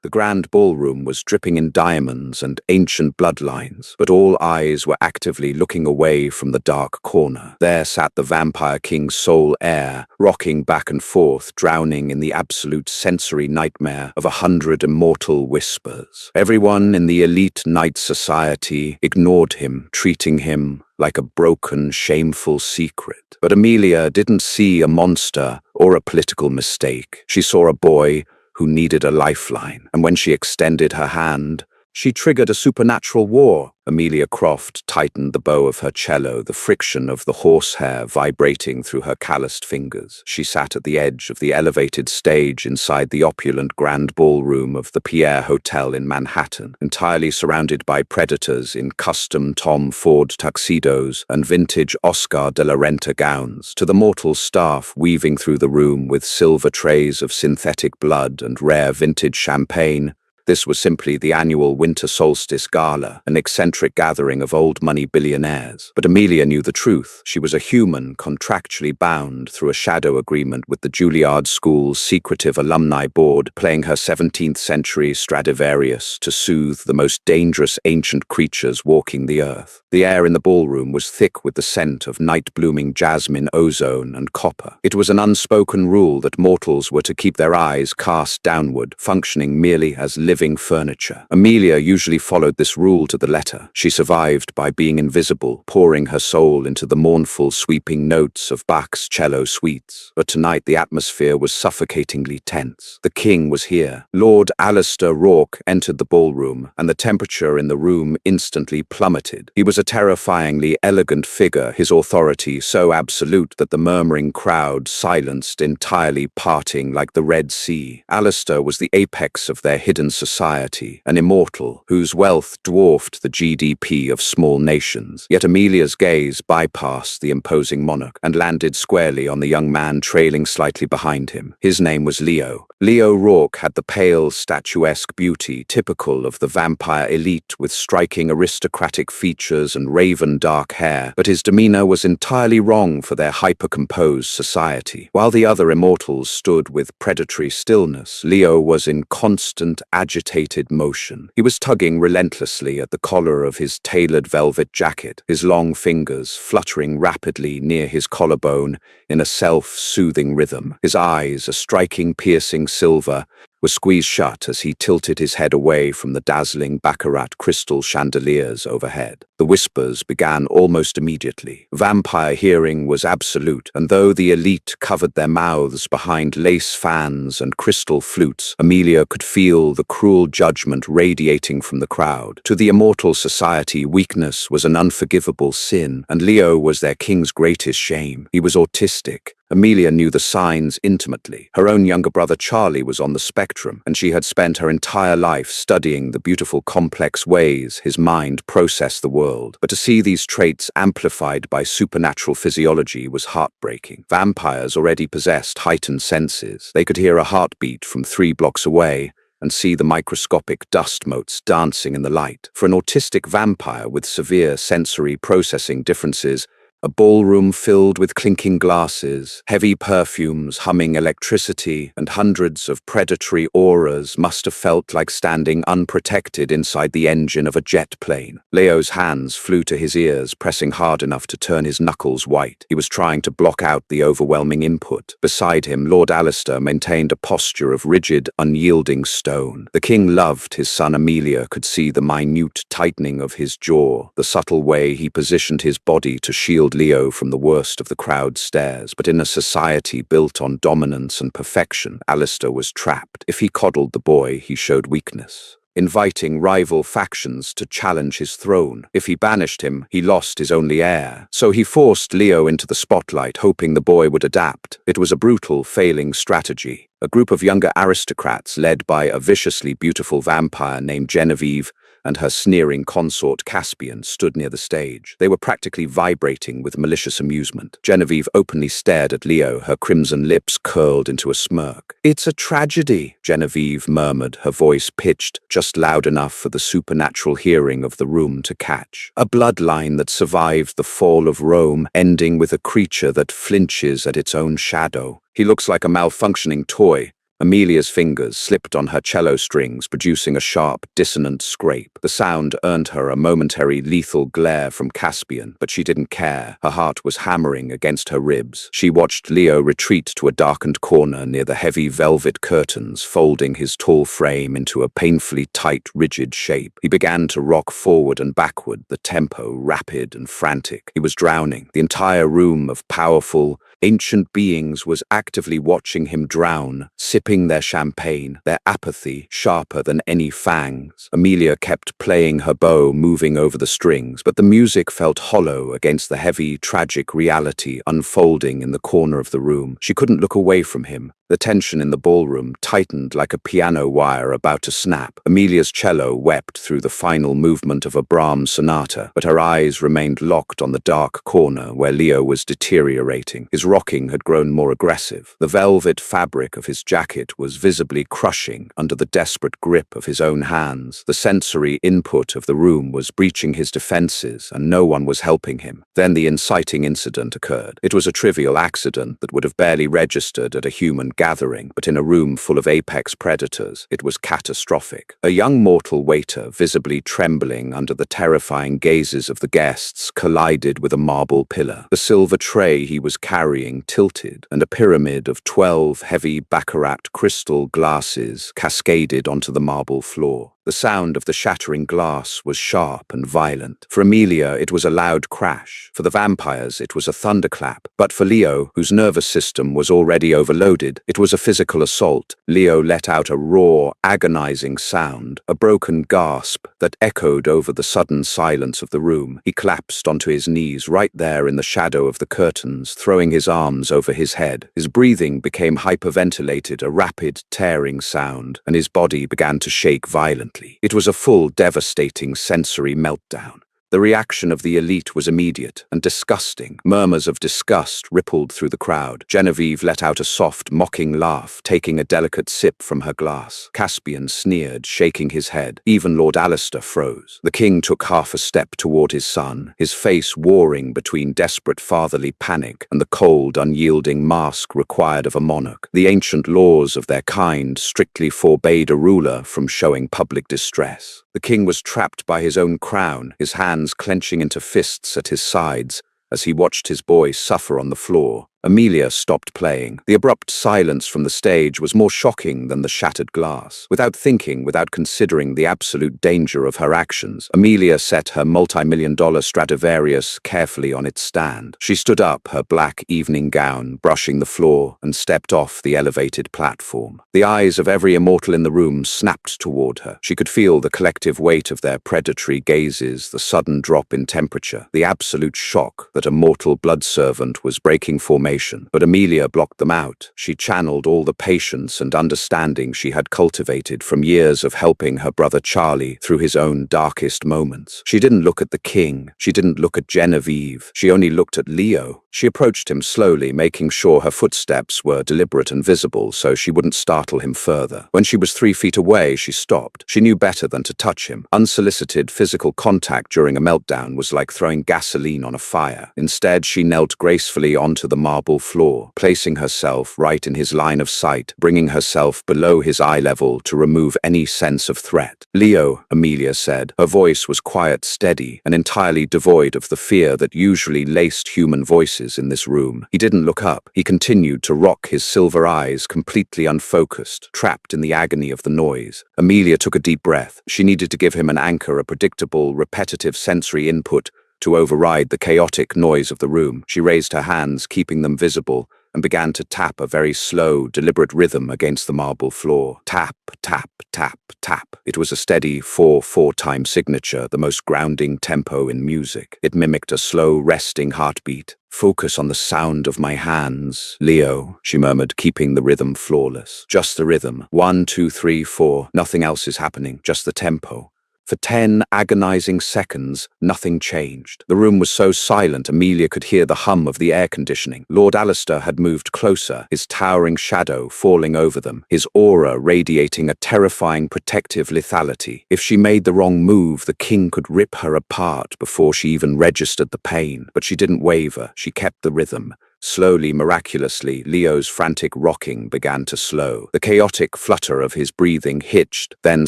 The grand ballroom was dripping in diamonds and ancient bloodlines, but all eyes were actively looking away from the dark corner. There sat the Vampire King's sole heir, rocking back and forth, drowning in the absolute sensory nightmare of 100 immortal whispers. Everyone in the elite night society ignored him, treating him like a broken, shameful secret. But Amelia didn't see a monster or a political mistake. She saw a boy who needed a lifeline, and when she extended her hand, she triggered a supernatural war. Amelia Croft tightened the bow of her cello, the friction of the horsehair vibrating through her calloused fingers. She sat at the edge of the elevated stage inside the opulent grand ballroom of the Pierre Hotel in Manhattan, entirely surrounded by predators in custom Tom Ford tuxedos and vintage Oscar de la Renta gowns, to the mortal staff weaving through the room with silver trays of synthetic blood and rare vintage champagne. This was simply the annual winter solstice gala, an eccentric gathering of old-money billionaires. But Amelia knew the truth. She was a human, contractually bound through a shadow agreement with the Juilliard School's secretive alumni board, playing her 17th-century Stradivarius to soothe the most dangerous ancient creatures walking the earth. The air in the ballroom was thick with the scent of night-blooming jasmine, ozone, and copper. It was an unspoken rule that mortals were to keep their eyes cast downward, functioning merely as living furniture. Amelia usually followed this rule to the letter. She survived by being invisible, pouring her soul into the mournful, sweeping notes of Bach's cello suites. But tonight the atmosphere was suffocatingly tense. The king was here. Lord Alistair Rourke entered the ballroom, and the temperature in the room instantly plummeted. He was a terrifyingly elegant figure, his authority so absolute that the murmuring crowd silenced entirely, parting like the Red Sea. Alistair was the apex of their hidden society, an immortal whose wealth dwarfed the GDP of small nations. Yet Amelia's gaze bypassed the imposing monarch and landed squarely on the young man trailing slightly behind him. His name was Leo. Leo Rourke had the pale, statuesque beauty typical of the vampire elite, with striking aristocratic features and raven dark hair, but his demeanor was entirely wrong for their hyper-composed society. While the other immortals stood with predatory stillness, Leo was in constant agitated motion. He was tugging relentlessly at the collar of his tailored velvet jacket, his long fingers fluttering rapidly near his collarbone in a self-soothing rhythm. His eyes, a striking, piercing silver, were squeezed shut as he tilted his head away from the dazzling baccarat crystal chandeliers overhead. The whispers began almost immediately. Vampire hearing was absolute, and though the elite covered their mouths behind lace fans and crystal flutes, Amelia could feel the cruel judgment radiating from the crowd. To the immortal society, weakness was an unforgivable sin, and Leo was their king's greatest shame. He was autistic. Amelia knew the signs intimately. Her own younger brother Charlie was on the spectrum, and she had spent her entire life studying the beautiful, complex ways his mind processed the world. But to see these traits amplified by supernatural physiology was heartbreaking. Vampires already possessed heightened senses. They could hear a heartbeat from 3 blocks away and see the microscopic dust motes dancing in the light. For an autistic vampire with severe sensory processing differences, a ballroom filled with clinking glasses, heavy perfumes, humming electricity, and hundreds of predatory auras must have felt like standing unprotected inside the engine of a jet plane. Leo's hands flew to his ears, pressing hard enough to turn his knuckles white. He was trying to block out the overwhelming input. Beside him, Lord Alistair maintained a posture of rigid, unyielding stone. The king loved his son. Amelia could see the minute tightening of his jaw, the subtle way he positioned his body to shield Leo from the worst of the crowd's stares. But in a society built on dominance and perfection, Alistair was trapped. If he coddled the boy, he showed weakness, inviting rival factions to challenge his throne. If he banished him, he lost his only heir. So he forced Leo into the spotlight, hoping the boy would adapt. It was a brutal, failing strategy. A group of younger aristocrats, led by a viciously beautiful vampire named Genevieve and her sneering consort Caspian, stood near the stage. They were practically vibrating with malicious amusement. Genevieve openly stared at Leo, her crimson lips curled into a smirk. "It's a tragedy," Genevieve murmured, her voice pitched just loud enough for the supernatural hearing of the room to catch. "A bloodline that survived the fall of Rome, ending with a creature that flinches at its own shadow. He looks like a malfunctioning toy, Amelia's fingers slipped on her cello strings, producing a sharp, dissonant scrape. The sound earned her a momentary lethal glare from Caspian, but she didn't care. Her heart was hammering against her ribs. She watched Leo retreat to a darkened corner near the heavy velvet curtains, folding his tall frame into a painfully tight, rigid shape. He began to rock forward and backward, the tempo rapid and frantic. He was drowning. The entire room of powerful, ancient beings was actively watching him drown, sipping their champagne, their apathy sharper than any fangs. Amelia kept playing her bow, moving over the strings, but the music felt hollow against the heavy, tragic reality unfolding in the corner of the room. She couldn't look away from him. The tension in the ballroom tightened like a piano wire about to snap. Amelia's cello wept through the final movement of a Brahms sonata, but her eyes remained locked on the dark corner where Leo was deteriorating. His rocking had grown more aggressive. The velvet fabric of his jacket was visibly crushing under the desperate grip of his own hands. The sensory input of the room was breaching his defenses, and no one was helping him. Then the inciting incident occurred. It was a trivial accident that would have barely registered at a human gathering, but in a room full of apex predators, it was catastrophic. A young mortal waiter, visibly trembling under the terrifying gazes of the guests, collided with a marble pillar. The silver tray he was carrying tilted, and a pyramid of 12 heavy baccarat crystal glasses cascaded onto the marble floor. The sound of the shattering glass was sharp and violent. For Amelia, it was a loud crash. For the vampires, it was a thunderclap. But for Leo, whose nervous system was already overloaded, it was a physical assault. Leo let out a raw, agonizing sound, a broken gasp that echoed over the sudden silence of the room. He collapsed onto his knees right there in the shadow of the curtains, throwing his arms over his head. His breathing became hyperventilated, a rapid, tearing sound, and his body began to shake violently. It was a full, devastating sensory meltdown. The reaction of the elite was immediate and disgusting. Murmurs of disgust rippled through the crowd. Genevieve let out a soft, mocking laugh, taking a delicate sip from her glass. Caspian sneered, shaking his head. Even Lord Alistair froze. The king took half a step toward his son, his face warring between desperate fatherly panic and the cold, unyielding mask required of a monarch. The ancient laws of their kind strictly forbade a ruler from showing public distress. The king was trapped by his own crown, his hands clenching into fists at his sides as he watched his boy suffer on the floor. Amelia stopped playing. The abrupt silence from the stage was more shocking than the shattered glass. Without thinking, without considering the absolute danger of her actions, Amelia set her multi-million-dollar Stradivarius carefully on its stand. She stood up, her black evening gown brushing the floor, and stepped off the elevated platform. The eyes of every immortal in the room snapped toward her. She could feel the collective weight of their predatory gazes, the sudden drop in temperature, the absolute shock that a mortal blood servant was breaking formation. But Amelia blocked them out. She channeled all the patience and understanding she had cultivated from years of helping her brother Charlie through his own darkest moments. She didn't look at the king. She didn't look at Genevieve. She only looked at Leo. She approached him slowly, making sure her footsteps were deliberate and visible so she wouldn't startle him further. When she was 3 feet away, she stopped. She knew better than to touch him. Unsolicited physical contact during a meltdown was like throwing gasoline on a fire. Instead, she knelt gracefully onto the marble floor, placing herself right in his line of sight, bringing herself below his eye level to remove any sense of threat. "Leo," Amelia said. Her voice was quiet, steady, and entirely devoid of the fear that usually laced human voices in this room. He didn't look up. He continued to rock, his silver eyes completely unfocused, trapped in the agony of the noise. Amelia took a deep breath. She needed to give him an anchor, a predictable, repetitive sensory input to override the chaotic noise of the room. She raised her hands, keeping them visible, and began to tap a very slow, deliberate rhythm against the marble floor. Tap, tap, tap, tap. It was a steady 4/4-time signature, the most grounding tempo in music. It mimicked a slow, resting heartbeat. "Focus on the sound of my hands, Leo," she murmured, keeping the rhythm flawless. "Just the rhythm. 1, 2, 3, 4. Nothing else is happening, just the tempo." For 10 agonizing seconds, nothing changed. The room was so silent Amelia could hear the hum of the air conditioning. Lord Alistair had moved closer, his towering shadow falling over them, his aura radiating a terrifying protective lethality. If she made the wrong move, the king could rip her apart before she even registered the pain. But she didn't waver. She kept the rhythm. Slowly, miraculously, Leo's frantic rocking began to slow. The chaotic flutter of his breathing hitched, then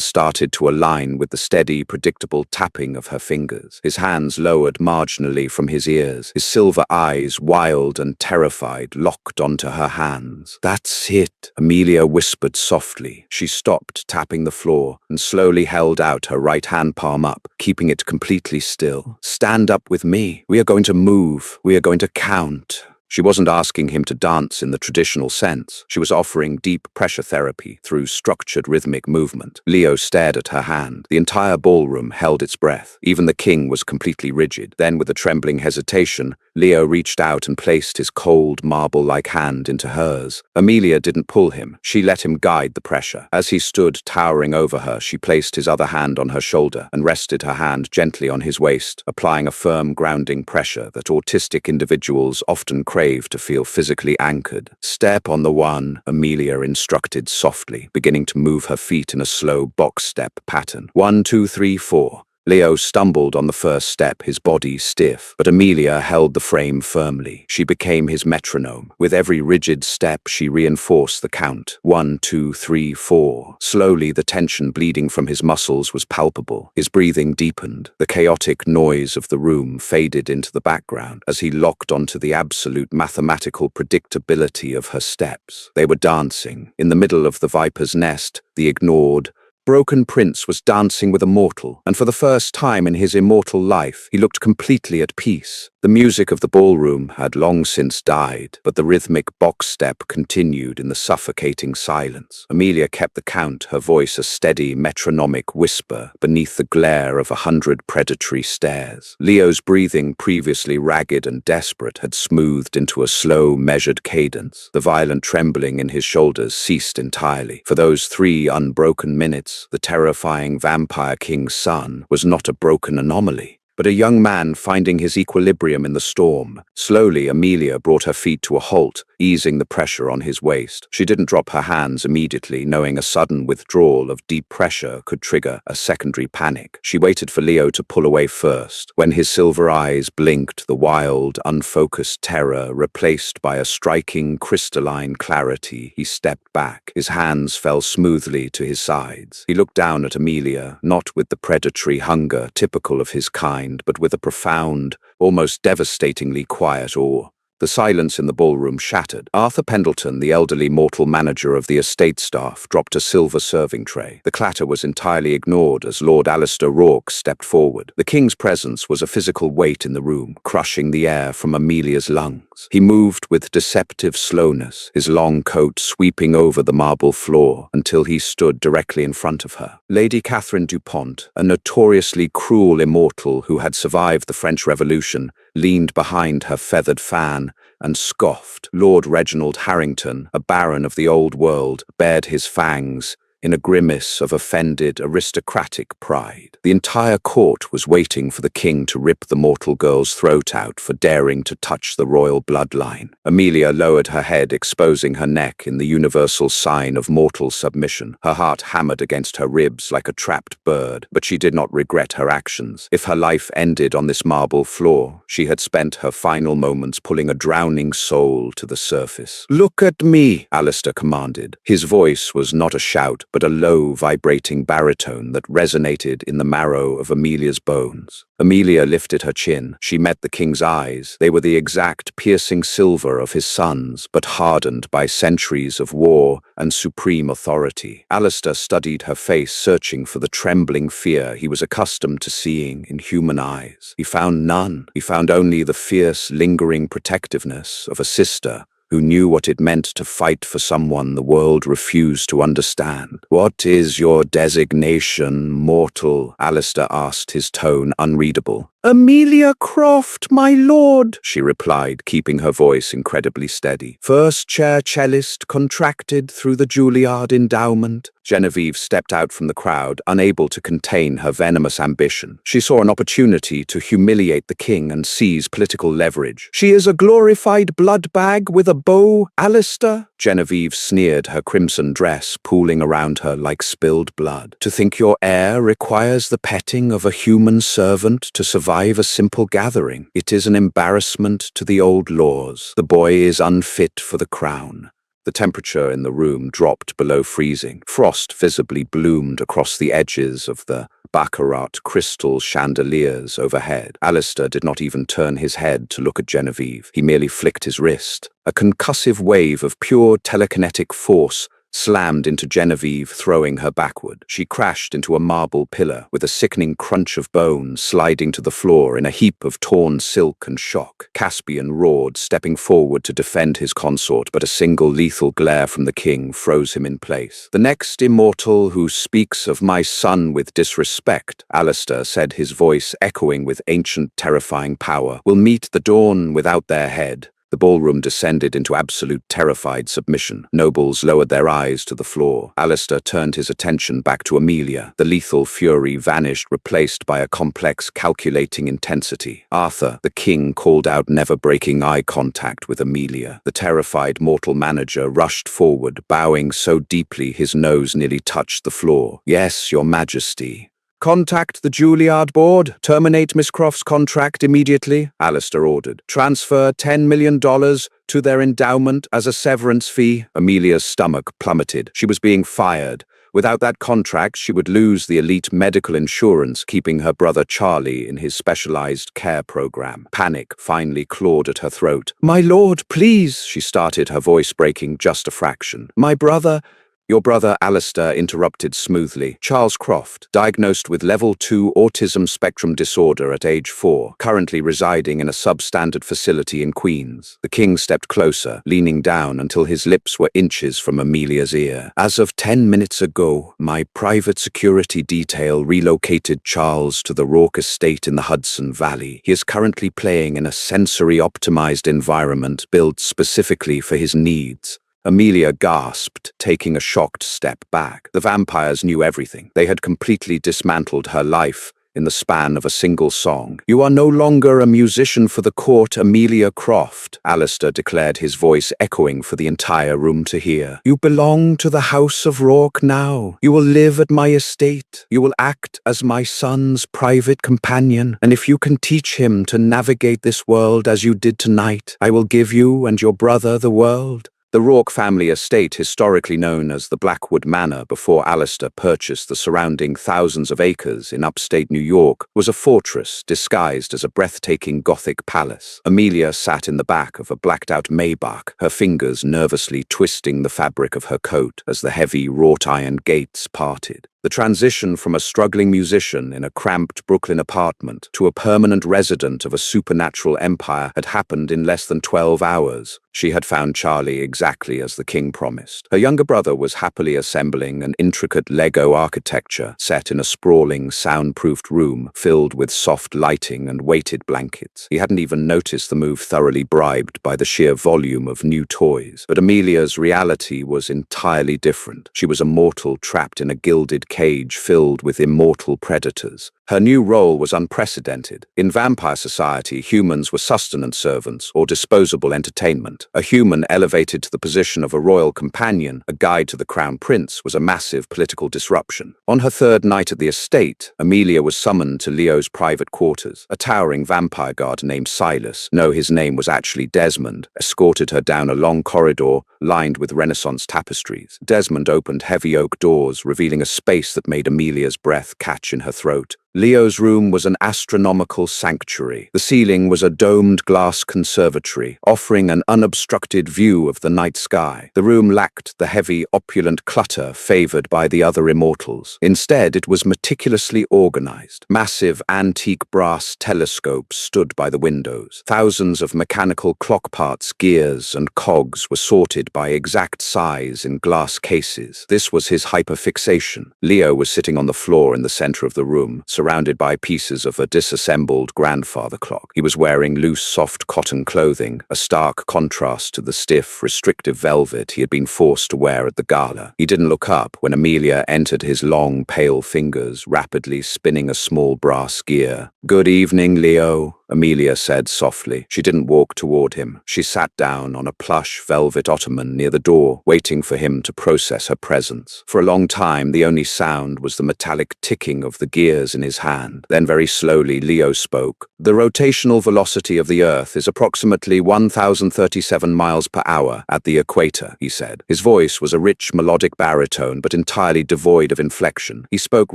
started to align with the steady, predictable tapping of her fingers. His hands lowered marginally from his ears, his silver eyes, wild and terrified, locked onto her hands. "That's it," Amelia whispered softly. She stopped tapping the floor and slowly held out her right hand palm up, keeping it completely still. "Stand up with me. We are going to move. We are going to count." She wasn't asking him to dance in the traditional sense. She was offering deep pressure therapy through structured rhythmic movement. Leo stared at her hand. The entire ballroom held its breath. Even the king was completely rigid. Then, with a trembling hesitation, Leo reached out and placed his cold, marble-like hand into hers. Amelia didn't pull him. She let him guide the pressure. As he stood towering over her, she placed his other hand on her shoulder and rested her hand gently on his waist, applying a firm, grounding pressure that autistic individuals often crave to feel physically anchored. "Step on the one," Amelia instructed softly, beginning to move her feet in a slow box step pattern. 1, 2, 3, 4. Leo stumbled on the first step, his body stiff, but Amelia held the frame firmly. She became his metronome. With every rigid step, she reinforced the count. 1, 2, 3, 4. Slowly, the tension bleeding from his muscles was palpable. His breathing deepened. The chaotic noise of the room faded into the background as he locked onto the absolute mathematical predictability of her steps. They were dancing. In the middle of the viper's nest, the ignored, broken prince was dancing with a mortal, and for the first time in his immortal life, he looked completely at peace. The music of the ballroom had long since died, but the rhythmic box step continued in the suffocating silence. Amelia kept the count, her voice a steady, metronomic whisper beneath the glare of 100 predatory stares. Leo's breathing, previously ragged and desperate, had smoothed into a slow, measured cadence. The violent trembling in his shoulders ceased entirely. For those 3 unbroken minutes, the terrifying Vampire King's son was not a broken anomaly, but a young man finding his equilibrium in the storm. Slowly, Amelia brought her feet to a halt, easing the pressure on his waist. She didn't drop her hands immediately, knowing a sudden withdrawal of deep pressure could trigger a secondary panic. She waited for Leo to pull away first. When his silver eyes blinked, the wild, unfocused terror replaced by a striking, crystalline clarity, he stepped back. His hands fell smoothly to his sides. He looked down at Amelia, not with the predatory hunger typical of his kind, but with a profound, almost devastatingly quiet awe. The silence in the ballroom shattered. Arthur Pendleton, the elderly mortal manager of the estate staff, dropped a silver serving tray. The clatter was entirely ignored as Lord Alistair Rourke stepped forward. The king's presence was a physical weight in the room, crushing the air from Amelia's lungs. He moved with deceptive slowness, his long coat sweeping over the marble floor until he stood directly in front of her. Lady Catherine Dupont, a notoriously cruel immortal who had survived the French Revolution, leaned behind her feathered fan and scoffed. Lord Reginald Harrington, a baron of the old world, bared his fangs in a grimace of offended aristocratic pride. The entire court was waiting for the king to rip the mortal girl's throat out for daring to touch the royal bloodline. Amelia lowered her head, exposing her neck in the universal sign of mortal submission. Her heart hammered against her ribs like a trapped bird, but she did not regret her actions. If her life ended on this marble floor, she had spent her final moments pulling a drowning soul to the surface. "Look at me," Alistair commanded. His voice was not a shout, but a low, vibrating baritone that resonated in the marrow of Amelia's bones. Amelia lifted her chin. She met the king's eyes. They were the exact piercing silver of his sons, but hardened by centuries of war and supreme authority. Alistair studied her face, searching for the trembling fear he was accustomed to seeing in human eyes. He found none. He found only the fierce, lingering protectiveness of a sister who knew what it meant to fight for someone the world refused to understand. "What is your designation, mortal?" Alistair asked, his tone unreadable. "Amelia Croft, my lord," she replied, keeping her voice incredibly steady. "First chair cellist contracted through the Juilliard endowment. Genevieve stepped out from the crowd, unable to contain her venomous ambition. She saw an opportunity to humiliate the king and seize political leverage. "She is a glorified blood bag with a bow, Alistair," Genevieve sneered, her crimson dress pooling around her like spilled blood. "To think your heir requires the petting of a human servant to survive a simple gathering. It is an embarrassment to the old laws. The boy is unfit for the crown." The temperature in the room dropped below freezing. Frost visibly bloomed across the edges of the baccarat crystal chandeliers overhead. Alistair did not even turn his head to look at Genevieve. He merely flicked his wrist. A concussive wave of pure telekinetic force slammed into Genevieve, throwing her backward. She crashed into a marble pillar, with a sickening crunch of bone sliding to the floor in a heap of torn silk and shock. Caspian roared, stepping forward to defend his consort, but a single lethal glare from the king froze him in place. "The next immortal who speaks of my son with disrespect," Alistair said, his voice echoing with ancient, terrifying power, "will meet the dawn without their head." The ballroom descended into absolute terrified submission. Nobles lowered their eyes to the floor. Alistair turned his attention back to Amelia. The lethal fury vanished, replaced by a complex, calculating intensity. Arthur, the king, called out, never breaking eye contact with Amelia. The terrified mortal manager rushed forward, bowing so deeply his nose nearly touched the floor. "Yes, your majesty." "Contact the Juilliard board. Terminate Miss Croft's contract immediately," Alistair ordered. "Transfer $10 million to their endowment as a severance fee." Amelia's stomach plummeted. She was being fired. Without that contract, she would lose the elite medical insurance, keeping her brother Charlie in his specialized care program. Panic finally clawed at her throat. "My lord, please," she started, her voice breaking just a fraction. "My brother—" "Your brother," Alistair interrupted smoothly. "Charles Croft, diagnosed with level 2 autism spectrum disorder at age 4, currently residing in a substandard facility in Queens." The king stepped closer, leaning down until his lips were inches from Amelia's ear. "As of 10 minutes ago, my private security detail relocated Charles to the Rourke estate in the Hudson Valley. He is currently playing in a sensory-optimized environment built specifically for his needs." Amelia gasped, taking a shocked step back. The vampires knew everything. They had completely dismantled her life in the span of a single song. "You are no longer a musician for the court, Amelia Croft," Alistair declared, his voice echoing for the entire room to hear. "You belong to the House of Rourke now. You will live at my estate. You will act as my son's private companion, and if you can teach him to navigate this world as you did tonight, I will give you and your brother the world." The Rourke family estate, historically known as the Blackwood Manor before Alistair purchased the surrounding thousands of acres in upstate New York, was a fortress disguised as a breathtaking Gothic palace. Amelia sat in the back of a blacked-out Maybach, her fingers nervously twisting the fabric of her coat as the heavy wrought-iron gates parted. The transition from a struggling musician in a cramped Brooklyn apartment to a permanent resident of a supernatural empire had happened in less than 12 hours. She had found Charlie exactly as the king promised. Her younger brother was happily assembling an intricate Lego architecture set in a sprawling, soundproofed room filled with soft lighting and weighted blankets. He hadn't even noticed the move, thoroughly bribed by the sheer volume of new toys. But Amelia's reality was entirely different. She was a mortal trapped in a gilded cage filled with immortal predators. Her new role was unprecedented. In vampire society, humans were sustenance servants or disposable entertainment. A human elevated to the position of a royal companion, a guide to the crown prince, was a massive political disruption. On her third night at the estate, Amelia was summoned to Leo's private quarters. A towering vampire guard named Silas, no, his name was actually Desmond, escorted her down a long corridor lined with Renaissance tapestries. Desmond opened heavy oak doors, revealing a space that made Amelia's breath catch in her throat. Leo's room was an astronomical sanctuary. The ceiling was a domed glass conservatory, offering an unobstructed view of the night sky. The room lacked the heavy, opulent clutter favored by the other immortals. Instead, it was meticulously organized. Massive, antique brass telescopes stood by the windows. Thousands of mechanical clock parts, gears, and cogs were sorted by exact size in glass cases. This was his hyperfixation. Leo was sitting on the floor in the center of the room, surrounded by pieces of a disassembled grandfather clock. He was wearing loose, soft cotton clothing, a stark contrast to the stiff, restrictive velvet he had been forced to wear at the gala. He didn't look up when Amelia entered, his long, pale fingers rapidly spinning a small brass gear. "Good evening, Leo," Amelia said softly. She didn't walk toward him. She sat down on a plush velvet ottoman near the door, waiting for him to process her presence. For a long time, the only sound was the metallic ticking of the gears in his hand. Then very slowly, Leo spoke. "The rotational velocity of the Earth is approximately 1,037 miles per hour at the equator," he said. His voice was a rich, melodic baritone, but entirely devoid of inflection. He spoke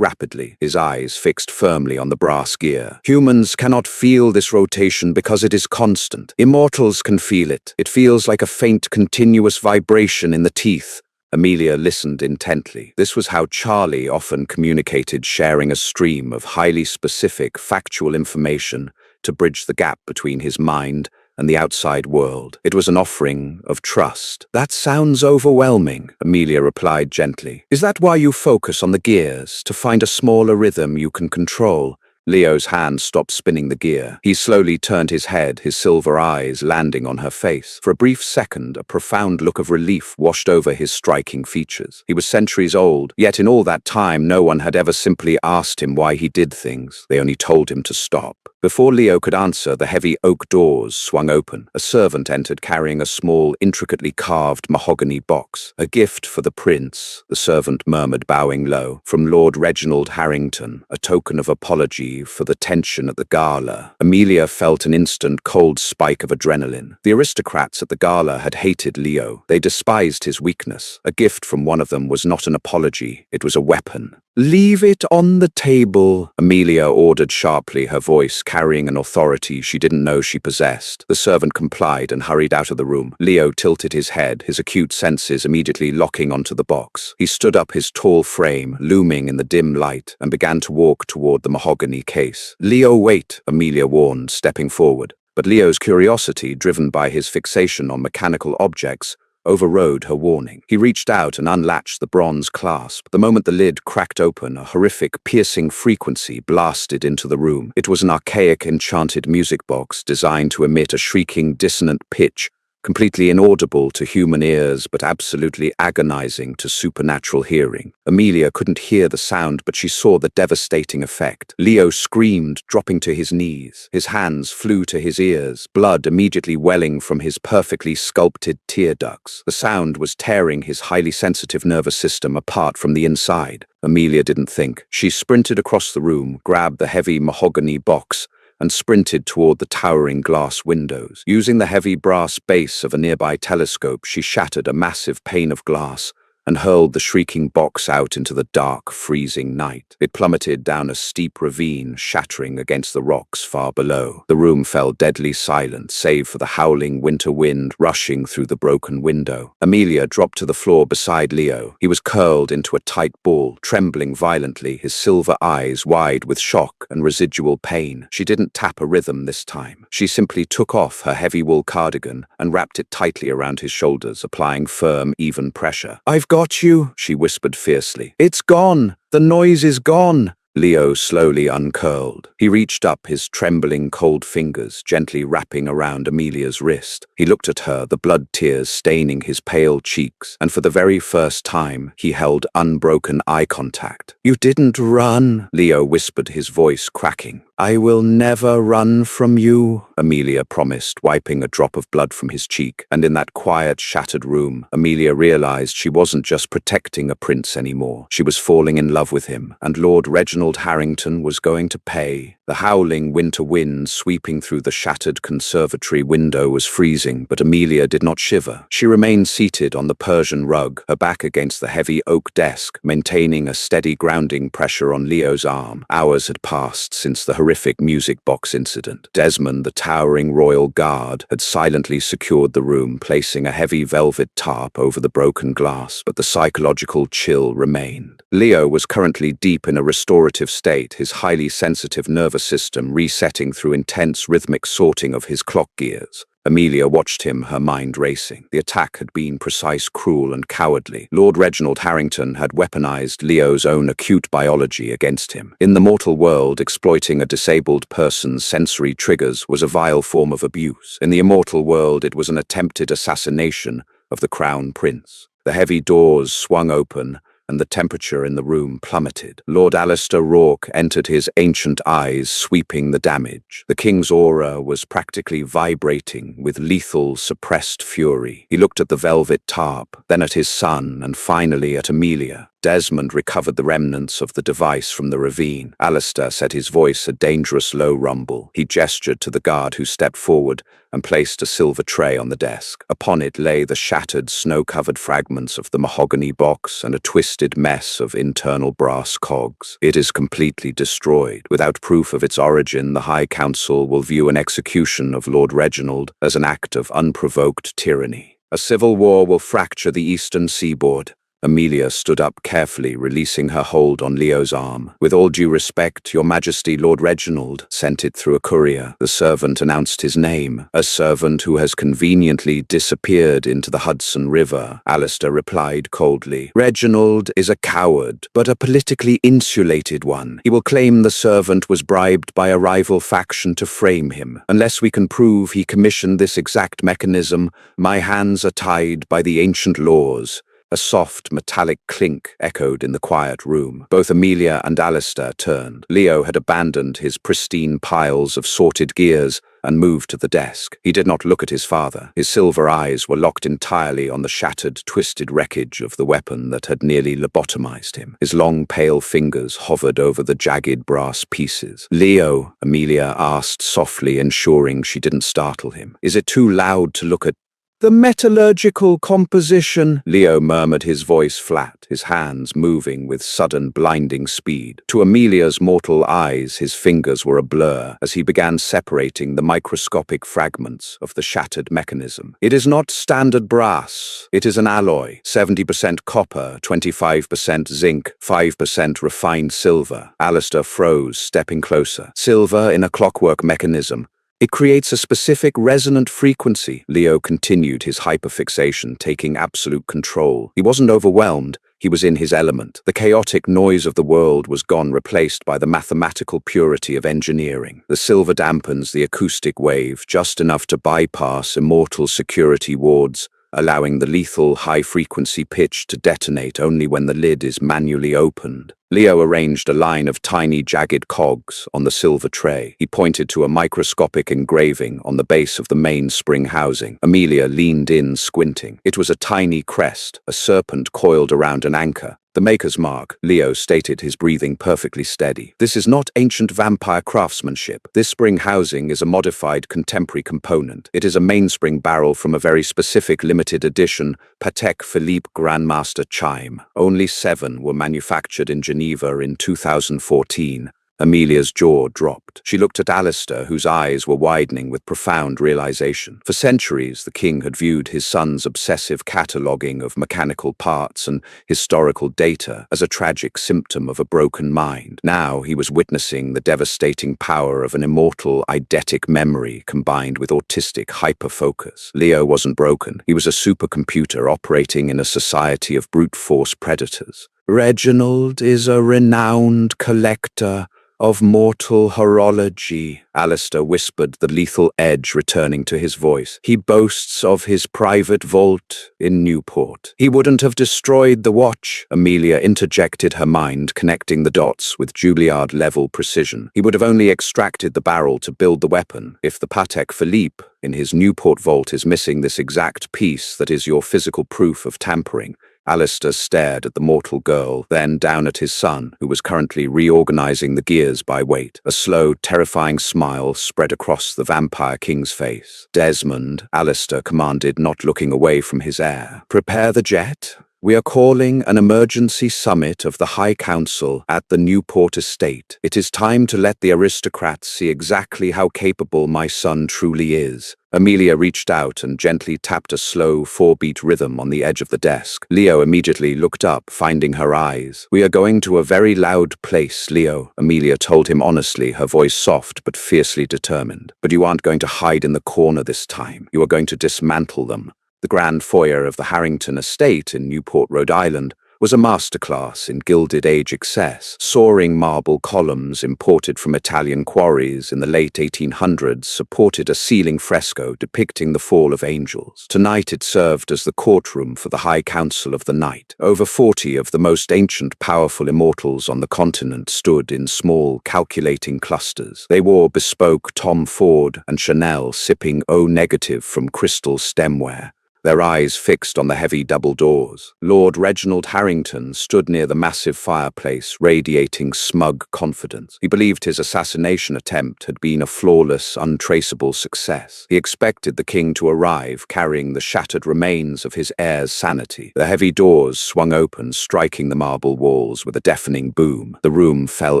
rapidly, his eyes fixed firmly on the brass gear. "Humans cannot feel this rotation because it is constant. Immortals can feel it. It feels like a faint, continuous vibration in the teeth." Amelia listened intently. This was how Charlie often communicated, sharing a stream of highly specific, factual information to bridge the gap between his mind and the outside world. It was an offering of trust. "That sounds overwhelming," Amelia replied gently. "Is that why you focus on the gears, to find a smaller rhythm you can control?" Leo's hand stopped spinning the gear. He slowly turned his head, his silver eyes landing on her face. For a brief second, a profound look of relief washed over his striking features. He was centuries old, yet in all that time no one had ever simply asked him why he did things. They only told him to stop. Before Leo could answer, the heavy oak doors swung open. A servant entered carrying a small, intricately carved mahogany box. "A gift for the prince," the servant murmured, bowing low. "From Lord Reginald Harrington, a token of apology for the tension at the gala." Amelia felt an instant cold spike of adrenaline. The aristocrats at the gala had hated Leo. They despised his weakness. A gift from one of them was not an apology, it was a weapon. "Leave it on the table," Amelia ordered sharply, her voice carrying an authority she didn't know she possessed. The servant complied and hurried out of the room. Leo tilted his head, his acute senses immediately locking onto the box. He stood up, his tall frame looming in the dim light, and began to walk toward the mahogany case. "Leo, wait," Amelia warned, stepping forward. But Leo's curiosity, driven by his fixation on mechanical objects, overrode her warning. He reached out and unlatched the bronze clasp. The moment the lid cracked open, a horrific, piercing frequency blasted into the room. It was an archaic, enchanted music box designed to emit a shrieking, dissonant pitch, completely inaudible to human ears but absolutely agonizing to supernatural hearing. Amelia couldn't hear the sound, but she saw the devastating effect. Leo screamed, dropping to his knees. His hands flew to his ears, blood immediately welling from his perfectly sculpted tear ducts. The sound was tearing his highly sensitive nervous system apart from the inside. Amelia didn't think. She sprinted across the room, grabbed the heavy mahogany box, and sprinted toward the towering glass windows. Using the heavy brass base of a nearby telescope, she shattered a massive pane of glass and hurled the shrieking box out into the dark, freezing night. It plummeted down a steep ravine, shattering against the rocks far below. The room fell deadly silent, save for the howling winter wind rushing through the broken window. Amelia dropped to the floor beside Leo. He was curled into a tight ball, trembling violently, his silver eyes wide with shock and residual pain. She didn't tap a rhythm this time. She simply took off her heavy wool cardigan and wrapped it tightly around his shoulders, applying firm, even pressure. "I've got you," she whispered fiercely. "It's gone. The noise is gone." Leo slowly uncurled. He reached up, his trembling, cold fingers gently wrapping around Amelia's wrist. He looked at her, the blood tears staining his pale cheeks, and for the very first time, he held unbroken eye contact. "You didn't run," Leo whispered, his voice cracking. "I will never run from you," Amelia promised, wiping a drop of blood from his cheek. And in that quiet, shattered room, Amelia realized she wasn't just protecting a prince anymore. She was falling in love with him, and Lord Reginald Harrington was going to pay. The howling winter wind sweeping through the shattered conservatory window was freezing, but Amelia did not shiver. She remained seated on the Persian rug, her back against the heavy oak desk, maintaining a steady grounding pressure on Leo's arm. Hours had passed since the horrific music box incident. Desmond, the towering royal guard, had silently secured the room, placing a heavy velvet tarp over the broken glass, but the psychological chill remained. Leo was currently deep in a restorative state, his highly sensitive nervous nervous system resetting through intense rhythmic sorting of his clock gears. Amelia watched him, her mind racing. The attack had been precise, cruel, and cowardly. Lord Reginald Harrington had weaponized Leo's own acute biology against him. In the mortal world, exploiting a disabled person's sensory triggers was a vile form of abuse. In the immortal world, it was an attempted assassination of the Crown Prince. The heavy doors swung open, and the temperature in the room plummeted. Lord Alistair Rourke entered, his ancient eyes sweeping the damage. The king's aura was practically vibrating with lethal, suppressed fury. He looked at the velvet tarp, then at his son, and finally at Amelia. Desmond recovered the remnants of the device from the ravine. Alistair set his voice a dangerous low rumble. He gestured to the guard who stepped forward and placed a silver tray on the desk. Upon it lay the shattered, snow-covered fragments of the mahogany box and a twisted mess of internal brass cogs. It is completely destroyed. Without proof of its origin, the High Council will view an execution of Lord Reginald as an act of unprovoked tyranny. A civil war will fracture the eastern seaboard. Amelia stood up carefully, releasing her hold on Leo's arm. "With all due respect, Your Majesty, Lord Reginald," sent it through a courier. The servant announced his name. "A servant who has conveniently disappeared into the Hudson River," Alistair replied coldly. "Reginald is a coward, but a politically insulated one. He will claim the servant was bribed by a rival faction to frame him. Unless we can prove he commissioned this exact mechanism, my hands are tied by the ancient laws." A soft, metallic clink echoed in the quiet room. Both Amelia and Alistair turned. Leo had abandoned his pristine piles of sorted gears and moved to the desk. He did not look at his father. His silver eyes were locked entirely on the shattered, twisted wreckage of the weapon that had nearly lobotomized him. His long, pale fingers hovered over the jagged brass pieces. "Leo," Amelia asked softly, ensuring she didn't startle him, "is it too loud to look at the metallurgical composition?" Leo murmured, his voice flat, his hands moving with sudden, blinding speed. To Amelia's mortal eyes, his fingers were a blur as he began separating the microscopic fragments of the shattered mechanism. "It is not standard brass. It is an alloy. 70% copper, 25% zinc, 5% refined silver." Alistair froze, stepping closer. "Silver in a clockwork mechanism. It creates a specific resonant frequency." Leo continued, his hyperfixation taking absolute control. He wasn't overwhelmed. He was in his element. The chaotic noise of the world was gone, replaced by the mathematical purity of engineering. The silver dampens the acoustic wave, just enough to bypass immortal security wards, allowing the lethal high-frequency pitch to detonate only when the lid is manually opened. Leo arranged a line of tiny, jagged cogs on the silver tray. He pointed to a microscopic engraving on the base of the main spring housing. Amelia leaned in, squinting. It was a tiny crest, a serpent coiled around an anchor. "The maker's mark," Leo stated, his breathing perfectly steady. "This is not ancient vampire craftsmanship. This spring housing is a modified contemporary component. It is a mainspring barrel from a very specific limited edition Patek Philippe Grandmaster chime. Only 7 were manufactured in Geneva in 2014. Amelia's jaw dropped. She looked at Alistair, whose eyes were widening with profound realization. For centuries, the king had viewed his son's obsessive cataloguing of mechanical parts and historical data as a tragic symptom of a broken mind. Now he was witnessing the devastating power of an immortal, eidetic memory combined with autistic hyperfocus. Leo wasn't broken. He was a supercomputer operating in a society of brute force predators. "Reginald is a renowned collector of mortal horology," Alistair whispered, the lethal edge returning to his voice. "He boasts of his private vault in Newport. He wouldn't have destroyed the watch," Amelia interjected, her mind connecting the dots with Juilliard-level precision. "He would have only extracted the barrel to build the weapon. If the Patek Philippe in his Newport vault is missing this exact piece that is your physical proof of tampering." Alistair stared at the mortal girl, then down at his son, who was currently reorganizing the gears by weight. A slow, terrifying smile spread across the Vampire King's face. "Desmond," Alistair commanded, not looking away from his heir. "Prepare the jet." We are calling an emergency summit of the High Council at the Newport estate. It is time to let the aristocrats see exactly how capable my son truly is. Amelia reached out and gently tapped a slow 4-beat rhythm on the edge of the desk. Leo immediately looked up, finding her eyes. "We are going to a very loud place, Leo," Amelia told him honestly, her voice soft but fiercely determined. "But you aren't going to hide in the corner this time. You are going to dismantle them." The grand foyer of the Harrington estate in Newport, Rhode Island, was a masterclass in Gilded Age excess. Soaring marble columns imported from Italian quarries in the late 1800s supported a ceiling fresco depicting the fall of angels. Tonight it served as the courtroom for the High Council of the Night. Over 40 of the most ancient, powerful immortals on the continent stood in small, calculating clusters. They wore bespoke Tom Ford and Chanel, sipping O-negative from crystal stemware, their eyes fixed on the heavy double doors. Lord Reginald Harrington stood near the massive fireplace, radiating smug confidence. He believed his assassination attempt had been a flawless, untraceable success. He expected the king to arrive, carrying the shattered remains of his heir's sanity. The heavy doors swung open, striking the marble walls with a deafening boom. The room fell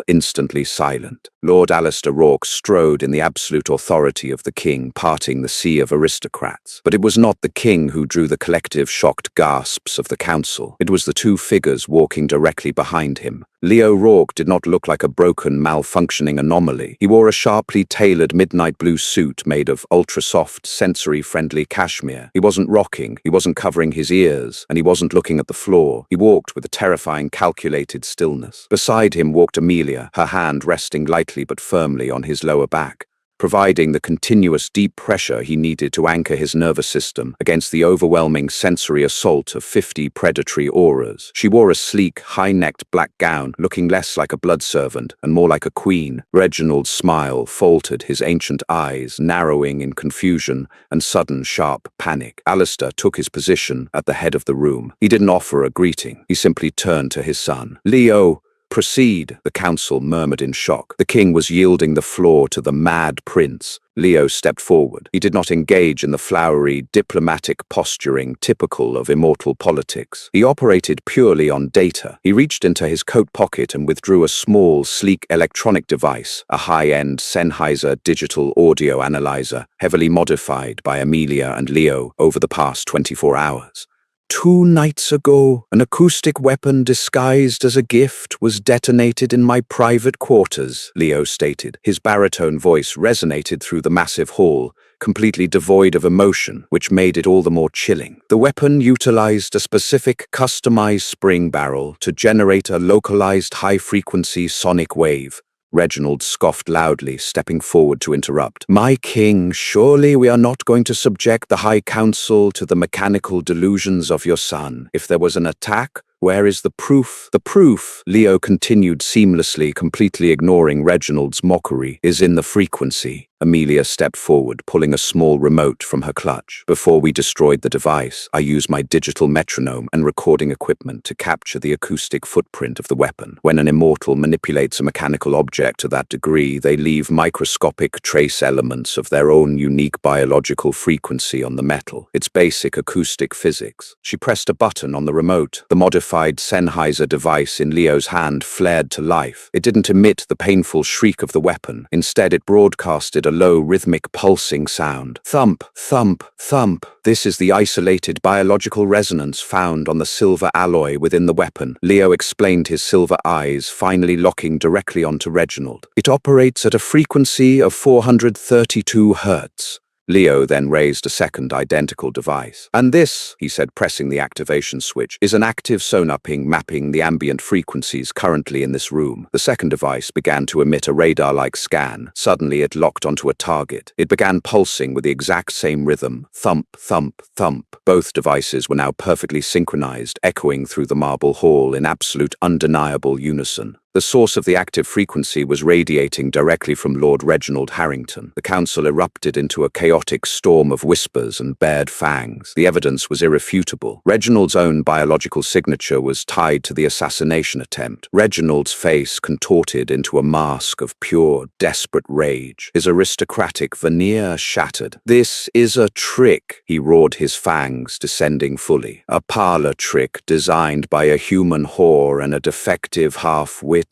instantly silent. Lord Alistair Rourke strode in the absolute authority of the king, parting the sea of aristocrats. But it was not the king who drew the collective shocked gasps of the council. It was the two figures walking directly behind him. Leo Rourke did not look like a broken, malfunctioning anomaly. He wore a sharply tailored midnight blue suit made of ultra-soft, sensory-friendly cashmere. He wasn't rocking, he wasn't covering his ears, and he wasn't looking at the floor. He walked with a terrifying, calculated stillness. Beside him walked Amelia, her hand resting lightly but firmly on his lower back, providing the continuous deep pressure he needed to anchor his nervous system against the overwhelming sensory assault of 50 predatory auras. She wore a sleek, high-necked black gown, looking less like a blood servant and more like a queen. Reginald's smile faltered, his ancient eyes narrowing in confusion and sudden, sharp panic. Alistair took his position at the head of the room. He didn't offer a greeting. He simply turned to his son. "Leo, proceed," the council murmured in shock. The king was yielding the floor to the mad prince. Leo stepped forward. He did not engage in the flowery, diplomatic posturing typical of immortal politics. He operated purely on data. He reached into his coat pocket and withdrew a small, sleek electronic device, a high-end Sennheiser digital audio analyzer, heavily modified by Amelia and Leo over the past 24 hours. "2 nights ago, an acoustic weapon disguised as a gift was detonated in my private quarters," Leo stated. His baritone voice resonated through the massive hall, completely devoid of emotion, which made it all the more chilling. "The weapon utilized a specific customized spring barrel to generate a localized high-frequency sonic wave." Reginald scoffed loudly, stepping forward to interrupt. "My king, surely we are not going to subject the High Council to the mechanical delusions of your son. If there was an attack, where is the proof?" "The proof," Leo continued seamlessly, completely ignoring Reginald's mockery, "is in the frequency." Amelia stepped forward, pulling a small remote from her clutch. "Before we destroyed the device, I used my digital metronome and recording equipment to capture the acoustic footprint of the weapon. When an immortal manipulates a mechanical object to that degree, they leave microscopic trace elements of their own unique biological frequency on the metal. It's basic acoustic physics." She pressed a button on the remote. The modified Sennheiser device in Leo's hand flared to life. It didn't emit the painful shriek of the weapon. Instead, it broadcasted a low, rhythmic, pulsing sound. Thump, thump, thump. "This is the isolated biological resonance found on the silver alloy within the weapon." Leo explained, his silver eyes finally locking directly onto Reginald. "It operates at a frequency of 432 Hertz. Leo then raised a second identical device. "And this," he said, pressing the activation switch, "is an active sonar ping mapping the ambient frequencies currently in this room." The second device began to emit a radar-like scan. Suddenly it locked onto a target. It began pulsing with the exact same rhythm. Thump, thump, thump. Both devices were now perfectly synchronized, echoing through the marble hall in absolute undeniable unison. The source of the active frequency was radiating directly from Lord Reginald Harrington. The council erupted into a chaotic storm of whispers and bared fangs. The evidence was irrefutable. Reginald's own biological signature was tied to the assassination attempt. Reginald's face contorted into a mask of pure, desperate rage, his aristocratic veneer shattered. "This is a trick," he roared, his fangs descending fully. "A parlor trick designed by a human whore and a defective half-wit."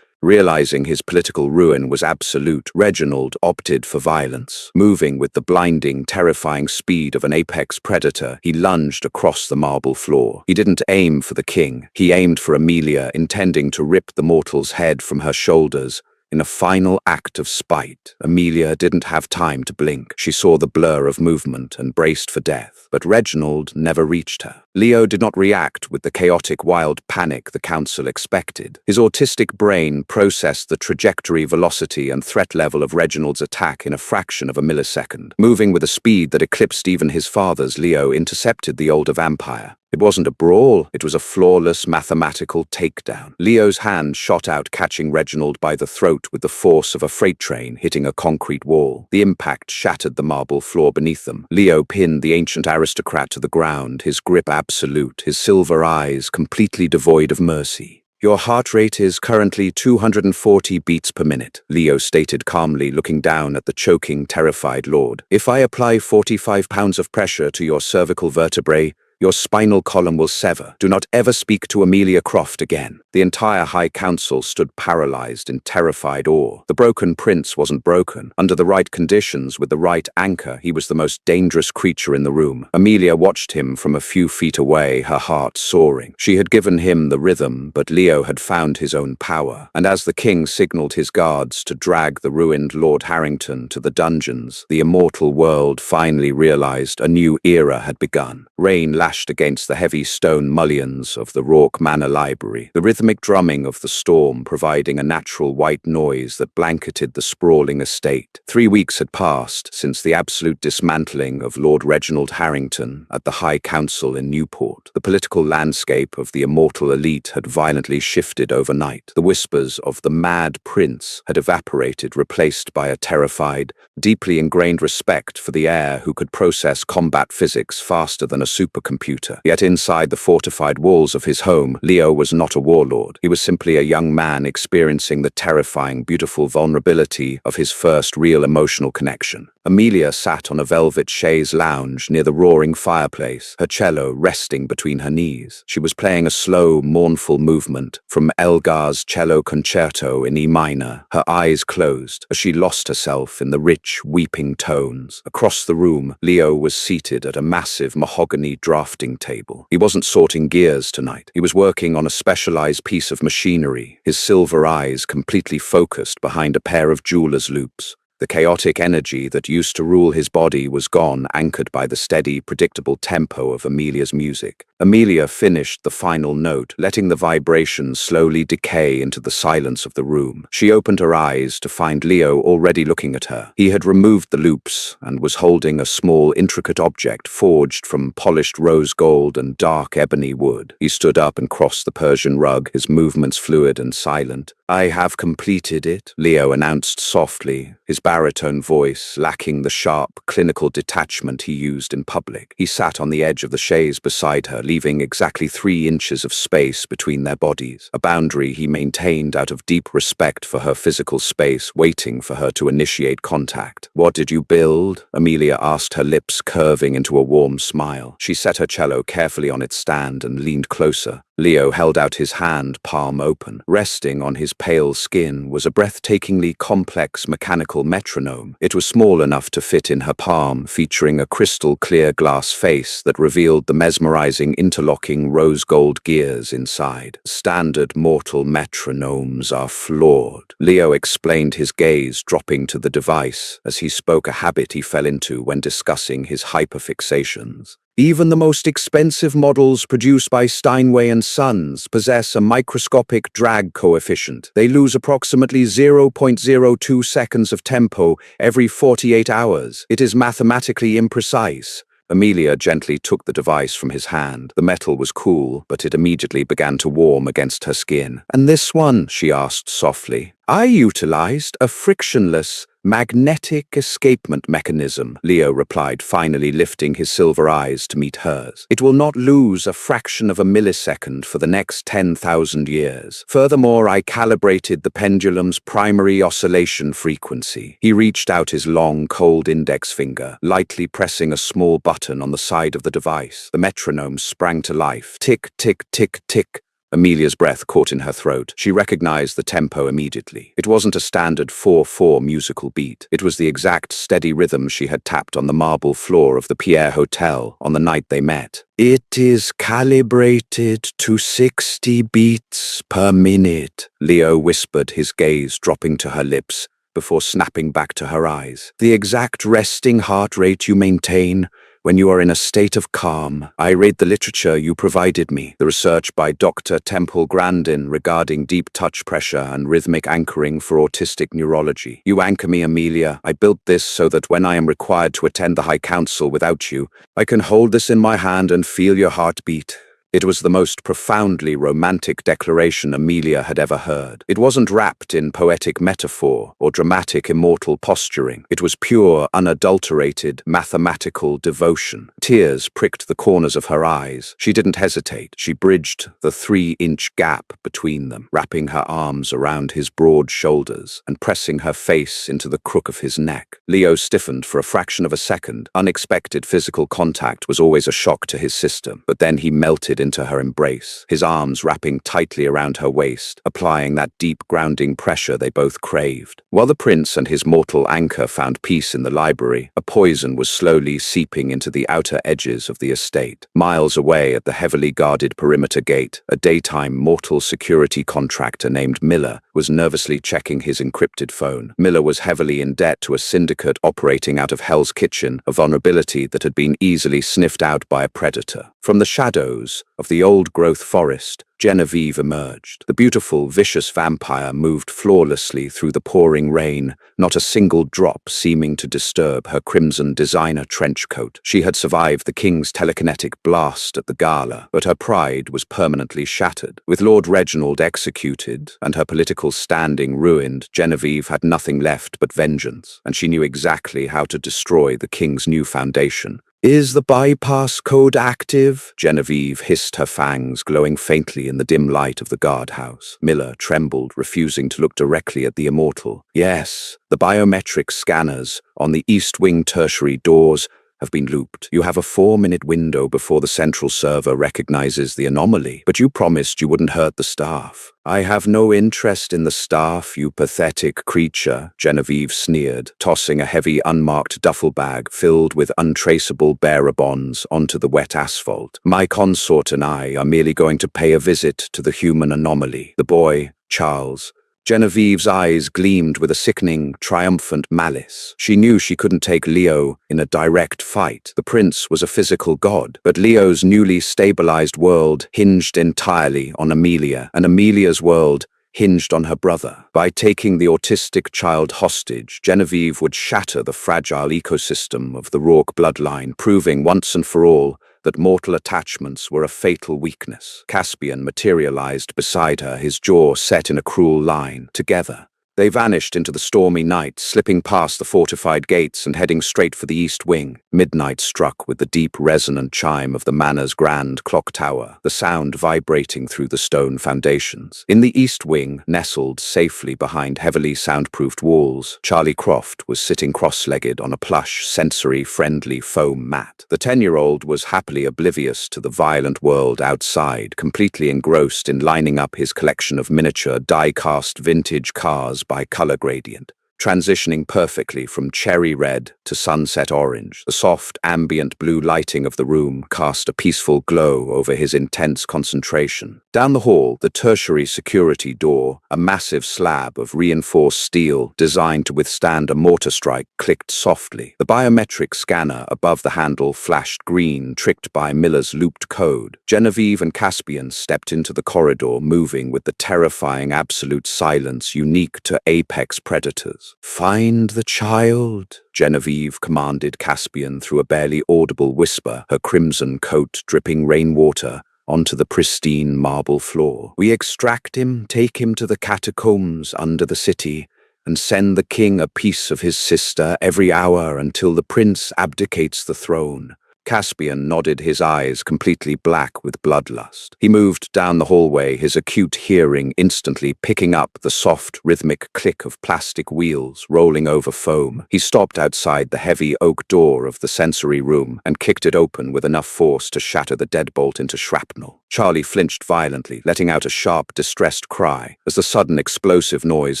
Realizing his political ruin was absolute, Reginald opted for violence. Moving with the blinding, terrifying speed of an apex predator, he lunged across the marble floor. He didn't aim for the king. He aimed for Amelia, intending to rip the mortal's head from her shoulders. In a final act of spite, Amelia didn't have time to blink. She saw the blur of movement and braced for death, but Reginald never reached her. Leo did not react with the chaotic, wild panic the council expected. His autistic brain processed the trajectory, velocity, and threat level of Reginald's attack in a fraction of a millisecond. Moving with a speed that eclipsed even his father's, Leo intercepted the older vampire. It wasn't a brawl, it was a flawless mathematical takedown. Leo's hand shot out, catching Reginald by the throat with the force of a freight train hitting a concrete wall. The impact shattered the marble floor beneath them. Leo pinned the ancient aristocrat to the ground, his grip absolute, his silver eyes completely devoid of mercy. "Your heart rate is currently 240 beats per minute," Leo stated calmly, looking down at the choking, terrified lord. "If I apply 45 pounds of pressure to your cervical vertebrae, your spinal column will sever. Do not ever speak to Amelia Croft again." The entire High Council stood paralyzed in terrified awe. The broken prince wasn't broken. Under the right conditions, with the right anchor, he was the most dangerous creature in the room. Amelia watched him from a few feet away, her heart soaring. She had given him the rhythm, but Leo had found his own power. And as the king signaled his guards to drag the ruined Lord Harrington to the dungeons, the immortal world finally realized a new era had begun. Rain lashed against the heavy stone mullions of the Rourke Manor Library, the rhythmic drumming of the storm providing a natural white noise that blanketed the sprawling estate. 3 weeks had passed since the absolute dismantling of Lord Reginald Harrington at the High Council in Newport. The political landscape of the immortal elite had violently shifted overnight. The whispers of the Mad Prince had evaporated, replaced by a terrified, deeply ingrained respect for the heir who could process combat physics faster than a supercomputer. Yet inside the fortified walls of his home, Leo was not a warlord. He was simply a young man experiencing the terrifying, beautiful vulnerability of his first real emotional connection. Amelia sat on a velvet chaise lounge near the roaring fireplace, her cello resting between her knees. She was playing a slow, mournful movement from Elgar's cello concerto in E minor, her eyes closed as she lost herself in the rich, weeping tones. Across the room, Leo was seated at a massive mahogany drafting table. He wasn't sorting gears tonight. He was working on a specialized piece of machinery, his silver eyes completely focused behind a pair of jeweler's loupes. The chaotic energy that used to rule his body was gone, anchored by the steady, predictable tempo of Amelia's music. Amelia finished the final note, letting the vibrations slowly decay into the silence of the room. She opened her eyes to find Leo already looking at her. He had removed the loupes and was holding a small, intricate object forged from polished rose gold and dark ebony wood. He stood up and crossed the Persian rug, his movements fluid and silent. "I have completed it," Leo announced softly, his baritone voice lacking the sharp, clinical detachment he used in public. He sat on the edge of the chaise beside her, leaving exactly 3 inches of space between their bodies, a boundary he maintained out of deep respect for her physical space, waiting for her to initiate contact. "What did you build?" Amelia asked, her lips curving into a warm smile. She set her cello carefully on its stand and leaned closer. Leo held out his hand, palm open. Resting on his pale skin was a breathtakingly complex mechanical metronome. It was small enough to fit in her palm, featuring a crystal-clear glass face that revealed the mesmerizing interlocking rose gold gears inside. "Standard mortal metronomes are flawed," Leo explained, his gaze dropping to the device as he spoke, a habit he fell into when discussing his hyperfixations. "Even the most expensive models produced by Steinway and Sons possess a microscopic drag coefficient. They lose approximately 0.02 seconds of tempo every 48 hours. It is mathematically imprecise." Amelia gently took the device from his hand. The metal was cool, but it immediately began to warm against her skin. "And this one?" she asked softly. "I utilized a frictionless, magnetic escapement mechanism," Leo replied, finally lifting his silver eyes to meet hers. "It will not lose a fraction of a millisecond for the next 10,000 years. Furthermore, I calibrated the pendulum's primary oscillation frequency." He reached out his long, cold index finger, lightly pressing a small button on the side of the device. The metronome sprang to life. Tick, tick, tick, tick. Amelia's breath caught in her throat. She recognized the tempo immediately. It wasn't a standard 4/4 musical beat. It was the exact steady rhythm she had tapped on the marble floor of the Pierre Hotel on the night they met. "It is calibrated to 60 beats per minute," Leo whispered, his gaze dropping to her lips before snapping back to her eyes. "The exact resting heart rate you maintain when you are in a state of calm. I read the literature you provided me, the research by Dr. Temple Grandin regarding deep touch pressure and rhythmic anchoring for autistic neurology. You anchor me, Amelia. I built this so that when I am required to attend the High Council without you, I can hold this in my hand and feel your heartbeat." It was the most profoundly romantic declaration Amelia had ever heard. It wasn't wrapped in poetic metaphor or dramatic immortal posturing. It was pure, unadulterated, mathematical devotion. Tears pricked the corners of her eyes. She didn't hesitate. She bridged the 3-inch gap between them, wrapping her arms around his broad shoulders and pressing her face into the crook of his neck. Leo stiffened for a fraction of a second. Unexpected physical contact was always a shock to his system, but then he melted into her embrace, his arms wrapping tightly around her waist, applying that deep grounding pressure they both craved. While the prince and his mortal anchor found peace in the library, a poison was slowly seeping into the outer edges of the estate. Miles away at the heavily guarded perimeter gate, a daytime mortal security contractor named Miller was nervously checking his encrypted phone. Miller was heavily in debt to a syndicate operating out of Hell's Kitchen, a vulnerability that had been easily sniffed out by a predator. From the shadows of the old-growth forest, Genevieve emerged. The beautiful, vicious vampire moved flawlessly through the pouring rain, not a single drop seeming to disturb her crimson designer trench coat. She had survived the king's telekinetic blast at the gala, but her pride was permanently shattered. With Lord Reginald executed and her political standing ruined, Genevieve had nothing left but vengeance, and she knew exactly how to destroy the king's new foundation. "Is the bypass code active?" Genevieve hissed, her fangs glowing faintly in the dim light of the guardhouse. Miller trembled, refusing to look directly at the immortal. "Yes, the biometric scanners on the East Wing tertiary doors have been looped. You have a 4-minute window before the central server recognizes the anomaly, but you promised you wouldn't hurt the staff." "I have no interest in the staff, you pathetic creature," Genevieve sneered, tossing a heavy unmarked duffel bag filled with untraceable bearer bonds onto the wet asphalt. "My consort and I are merely going to pay a visit to the human anomaly. The boy, Charles." Genevieve's eyes gleamed with a sickening, triumphant malice. She knew she couldn't take Leo in a direct fight. The prince was a physical god, but Leo's newly stabilized world hinged entirely on Amelia, and Amelia's world hinged on her brother. By taking the autistic child hostage, Genevieve would shatter the fragile ecosystem of the Rourke bloodline, proving once and for all that mortal attachments were a fatal weakness. Caspian materialized beside her, his jaw set in a cruel line. Together, they vanished into the stormy night, slipping past the fortified gates and heading straight for the East Wing. Midnight struck with the deep, resonant chime of the manor's grand clock tower, the sound vibrating through the stone foundations. In the East Wing, nestled safely behind heavily soundproofed walls, Charlie Croft was sitting cross-legged on a plush, sensory-friendly foam mat. The 10-year-old was happily oblivious to the violent world outside, completely engrossed in lining up his collection of miniature, die-cast vintage cars by color gradient, transitioning perfectly from cherry red to sunset orange. The soft, ambient blue lighting of the room cast a peaceful glow over his intense concentration. Down the hall, the tertiary security door, a massive slab of reinforced steel designed to withstand a mortar strike, clicked softly. The biometric scanner above the handle flashed green, tricked by Miller's looped code. Genevieve and Caspian stepped into the corridor, moving with the terrifying absolute silence unique to apex predators. walls. "Find the child," Genevieve commanded Caspian through a barely audible whisper, her crimson coat dripping rainwater onto the pristine marble floor. "We extract him, take him to the catacombs under the city, and send the king a piece of his sister every hour until the prince abdicates the throne." Caspian nodded, his eyes completely black with bloodlust. He moved down the hallway, his acute hearing instantly picking up the soft, rhythmic click of plastic wheels rolling over foam. He stopped outside the heavy oak door of the sensory room and kicked it open with enough force to shatter the deadbolt into shrapnel. Charlie flinched violently, letting out a sharp, distressed cry as the sudden explosive noise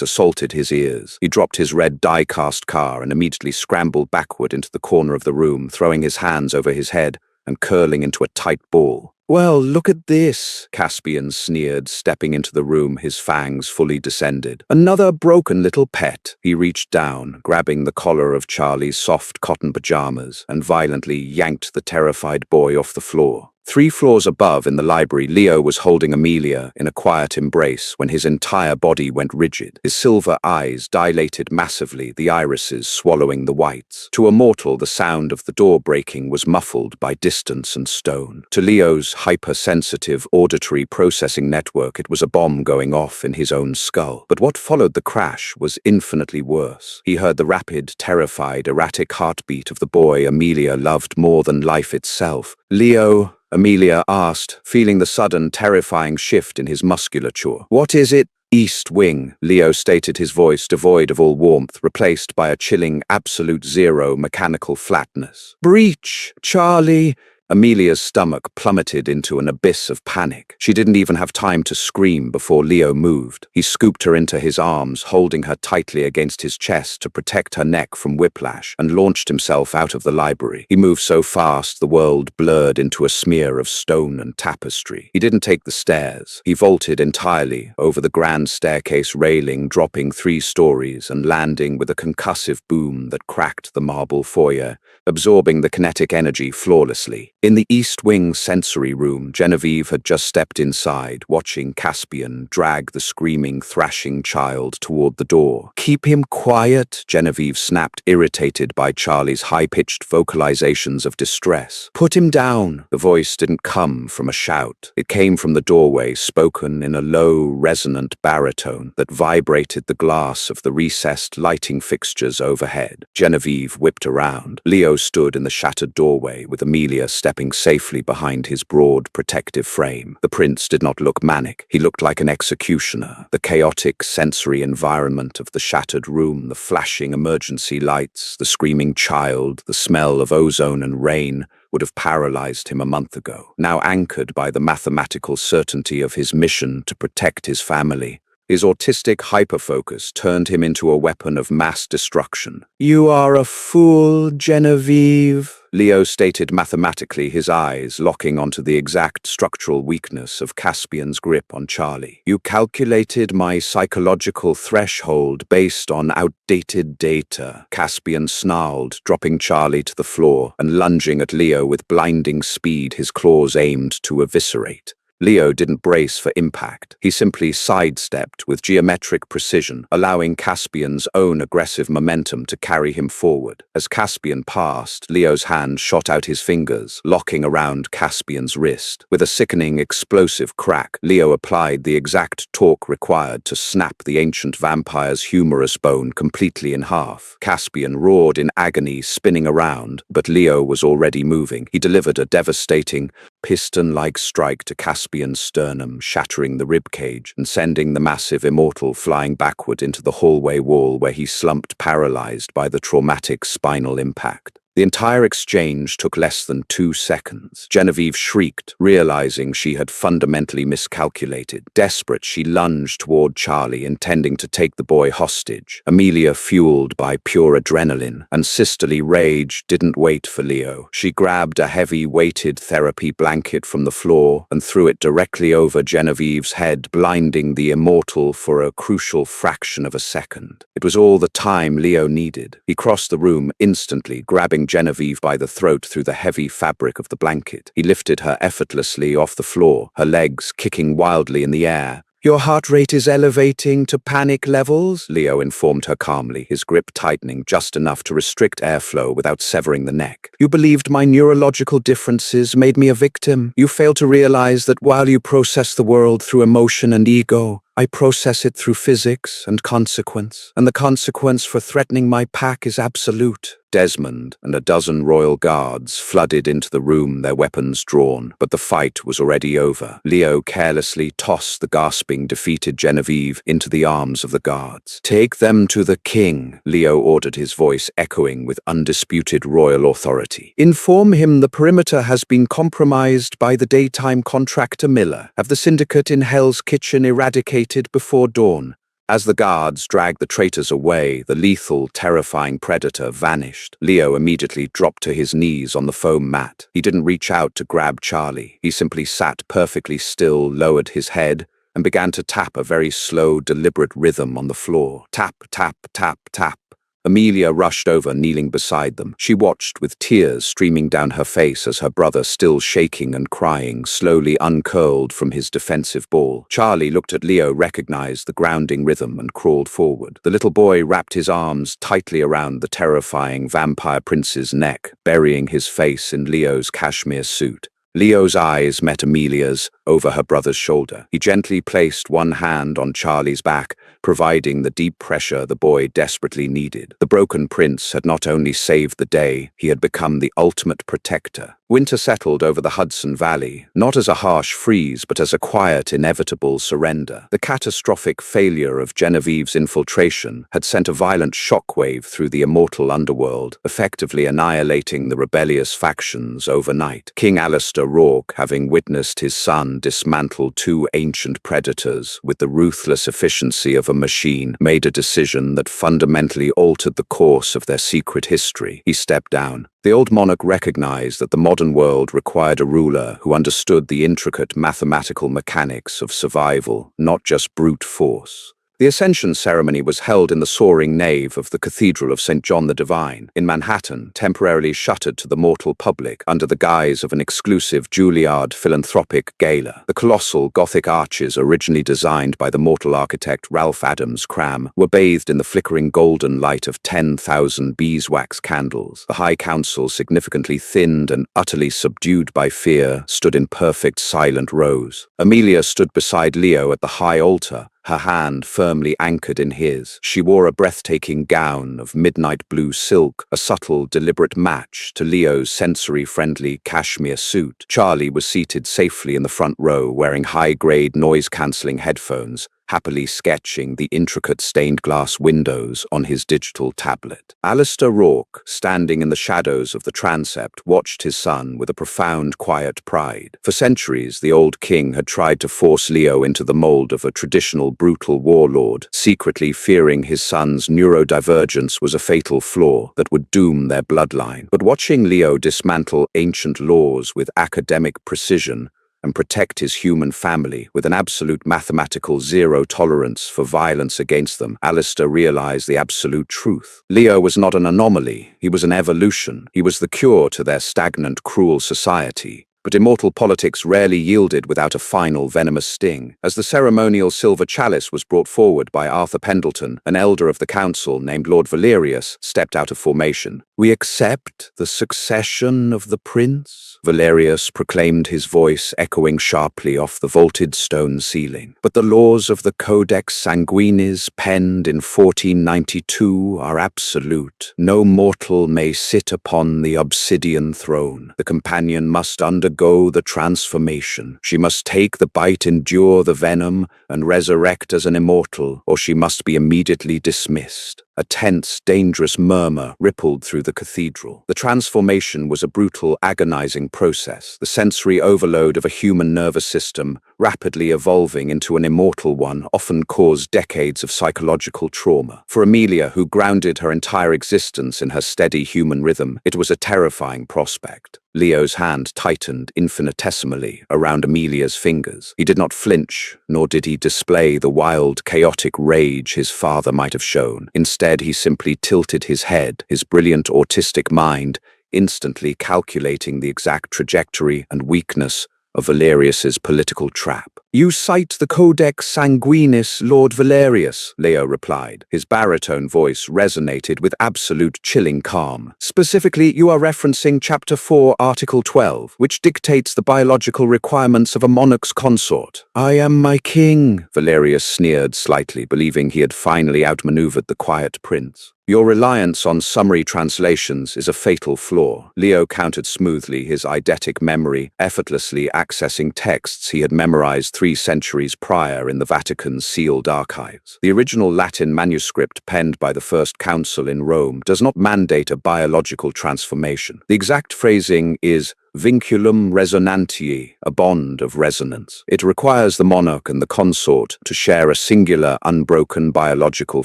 assaulted his ears. He dropped his red die-cast car and immediately scrambled backward into the corner of the room, throwing his hands over his head and curling into a tight ball. "Well, look at this," Caspian sneered, stepping into the room, his fangs fully descended. "Another broken little pet." He reached down, grabbing the collar of Charlie's soft cotton pajamas, and violently yanked the terrified boy off the floor. 3 floors above in the library, Leo was holding Amelia in a quiet embrace when his entire body went rigid. His silver eyes dilated massively, the irises swallowing the whites. To a mortal, the sound of the door breaking was muffled by distance and stone. To Leo's hypersensitive auditory processing network, it was a bomb going off in his own skull. But what followed the crash was infinitely worse. He heard the rapid, terrified, erratic heartbeat of the boy Amelia loved more than life itself. "Leo?" Amelia asked, feeling the sudden, terrifying shift in his musculature. "What is it?" "East Wing," Leo stated, his voice devoid of all warmth, replaced by a chilling, absolute zero mechanical flatness. "Breach, Charlie." Amelia's stomach plummeted into an abyss of panic. She didn't even have time to scream before Leo moved. He scooped her into his arms, holding her tightly against his chest to protect her neck from whiplash, and launched himself out of the library. He moved so fast the world blurred into a smear of stone and tapestry. He didn't take the stairs. He vaulted entirely over the grand staircase railing, dropping 3 stories and landing with a concussive boom that cracked the marble foyer, absorbing the kinetic energy flawlessly. In the East Wing sensory room, Genevieve had just stepped inside, watching Caspian drag the screaming, thrashing child toward the door. "Keep him quiet," Genevieve snapped, irritated by Charlie's high-pitched vocalizations of distress. "Put him down." The voice didn't come from a shout. It came from the doorway, spoken in a low, resonant baritone that vibrated the glass of the recessed lighting fixtures overhead. Genevieve whipped around. Leo stood in the shattered doorway, with Amelia stepping safely behind his broad, protective frame. The prince did not look manic. He looked like an executioner. The chaotic, sensory environment of the shattered room, the flashing emergency lights, the screaming child, the smell of ozone and rain would have paralyzed him a month ago. Now anchored by the mathematical certainty of his mission to protect his family, his autistic hyperfocus turned him into a weapon of mass destruction. "You are a fool, Genevieve," Leo stated mathematically, his eyes locking onto the exact structural weakness of Caspian's grip on Charlie. "You calculated my psychological threshold based on outdated data." Caspian snarled, dropping Charlie to the floor and lunging at Leo with blinding speed, his claws aimed to eviscerate. Leo didn't brace for impact. He simply sidestepped with geometric precision, allowing Caspian's own aggressive momentum to carry him forward. As Caspian passed, Leo's hand shot out his fingers, locking around Caspian's wrist. With a sickening, explosive crack, Leo applied the exact torque required to snap the ancient vampire's humerus bone completely in half. Caspian roared in agony, spinning around, but Leo was already moving. He delivered a devastating, piston-like strike to Caspian's sternum, shattering the ribcage and sending the massive immortal flying backward into the hallway wall, where he slumped paralyzed by the traumatic spinal impact. The entire exchange took less than 2 seconds. Genevieve shrieked, realizing she had fundamentally miscalculated. Desperate, she lunged toward Charlie, intending to take the boy hostage. Amelia, fueled by pure adrenaline and sisterly rage, didn't wait for Leo. She grabbed a heavy, weighted therapy blanket from the floor and threw it directly over Genevieve's head, blinding the immortal for a crucial fraction of a second. It was all the time Leo needed. He crossed the room instantly, grabbing Genevieve by the throat through the heavy fabric of the blanket. He lifted her effortlessly off the floor, her legs kicking wildly in the air, Your heart rate is elevating to panic levels, Leo informed her calmly, his grip tightening just enough to restrict airflow without severing the neck. You believed my neurological differences made me a victim. You failed to realize that while you process the world through emotion and ego, I process it through physics and consequence, and the consequence for threatening my pack is absolute. Desmond and a dozen royal guards flooded into the room, their weapons drawn, but the fight was already over. Leo carelessly tossed the gasping, defeated Genevieve into the arms of the guards. Take them to the king, Leo ordered, his voice echoing with undisputed royal authority. Inform him the perimeter has been compromised by the daytime contractor Miller. Have the syndicate in Hell's Kitchen eradicated before dawn. As the guards dragged the traitors away, the lethal, terrifying predator vanished. Leo immediately dropped to his knees on the foam mat. He didn't reach out to grab Charlie. He simply sat perfectly still, lowered his head, and began to tap a very slow, deliberate rhythm on the floor. Tap, tap, tap, tap. Amelia rushed over, kneeling beside them. She watched with tears streaming down her face as her brother, still shaking and crying, slowly uncurled from his defensive ball. Charlie looked at Leo, recognized the grounding rhythm, and crawled forward. The little boy wrapped his arms tightly around the terrifying vampire prince's neck, burying his face in Leo's cashmere suit. Leo's eyes met Amelia's over her brother's shoulder. He gently placed one hand on Charlie's back, providing the deep pressure the boy desperately needed. The broken prince had not only saved the day, he had become the ultimate protector. Winter settled over the Hudson Valley, not as a harsh freeze, but as a quiet, inevitable surrender. The catastrophic failure of Genevieve's infiltration had sent a violent shockwave through the immortal underworld, effectively annihilating the rebellious factions overnight. King Alistair Rourke, having witnessed his son dismantle two ancient predators with the ruthless efficiency of a machine, made a decision that fundamentally altered the course of their secret history. He stepped down. The old monarch recognized that the modern world required a ruler who understood the intricate mathematical mechanics of survival, not just brute force. The Ascension ceremony was held in the soaring nave of the Cathedral of St. John the Divine in Manhattan, temporarily shuttered to the mortal public under the guise of an exclusive Juilliard philanthropic gala. The colossal Gothic arches, originally designed by the mortal architect Ralph Adams Cram, were bathed in the flickering golden light of 10,000 beeswax candles. The High Council, significantly thinned and utterly subdued by fear, stood in perfect silent rows. Amelia stood beside Leo at the high altar, her hand firmly anchored in his. She wore a breathtaking gown of midnight blue silk, a subtle, deliberate match to Leo's sensory-friendly cashmere suit. Charlie was seated safely in the front row, wearing high-grade noise-cancelling headphones, happily sketching the intricate stained-glass windows on his digital tablet. Alistair Rourke, standing in the shadows of the transept, watched his son with a profound, quiet pride. For centuries, the old king had tried to force Leo into the mold of a traditional, brutal warlord, secretly fearing his son's neurodivergence was a fatal flaw that would doom their bloodline. But watching Leo dismantle ancient laws with academic precision and protect his human family with an absolute mathematical zero tolerance for violence against them, Alistair realized the absolute truth. Leo was not an anomaly, he was an evolution. He was the cure to their stagnant, cruel society. But immortal politics rarely yielded without a final venomous sting. As the ceremonial silver chalice was brought forward by Arthur Pendleton, an elder of the council named Lord Valerius stepped out of formation. "We accept the succession of the prince," Valerius proclaimed, his voice echoing sharply off the vaulted stone ceiling. "But the laws of the Codex Sanguinis, penned in 1492, are absolute. No mortal may sit upon the obsidian throne. The companion must undergo the transformation. She must take the bite, endure the venom, and resurrect as an immortal, or she must be immediately dismissed." A tense, dangerous murmur rippled through the cathedral. The transformation was a brutal, agonizing process, the sensory overload of a human nervous system rapidly evolving into an immortal one often caused decades of psychological trauma. For Amelia, who grounded her entire existence in her steady human rhythm, it was a terrifying prospect. Leo's hand tightened infinitesimally around Amelia's fingers. He did not flinch, nor did he display the wild, chaotic rage his father might have shown. Instead, he simply tilted his head, his brilliant autistic mind instantly calculating the exact trajectory and weakness of Valerius's political trap. You cite the Codex Sanguinis, Lord Valerius, Leo replied. His baritone voice resonated with absolute chilling calm. Specifically, you are referencing Chapter 4, Article 12, which dictates the biological requirements of a monarch's consort. I am my king, Valerius sneered slightly, believing he had finally outmaneuvered the quiet prince. Your reliance on summary translations is a fatal flaw, Leo countered smoothly, his eidetic memory effortlessly accessing texts he had memorized 3 centuries prior in the Vatican's sealed archives. The original Latin manuscript penned by the First Council in Rome does not mandate a biological transformation. The exact phrasing is vinculum resonantiae, a bond of resonance. It requires the monarch and the consort to share a singular, unbroken biological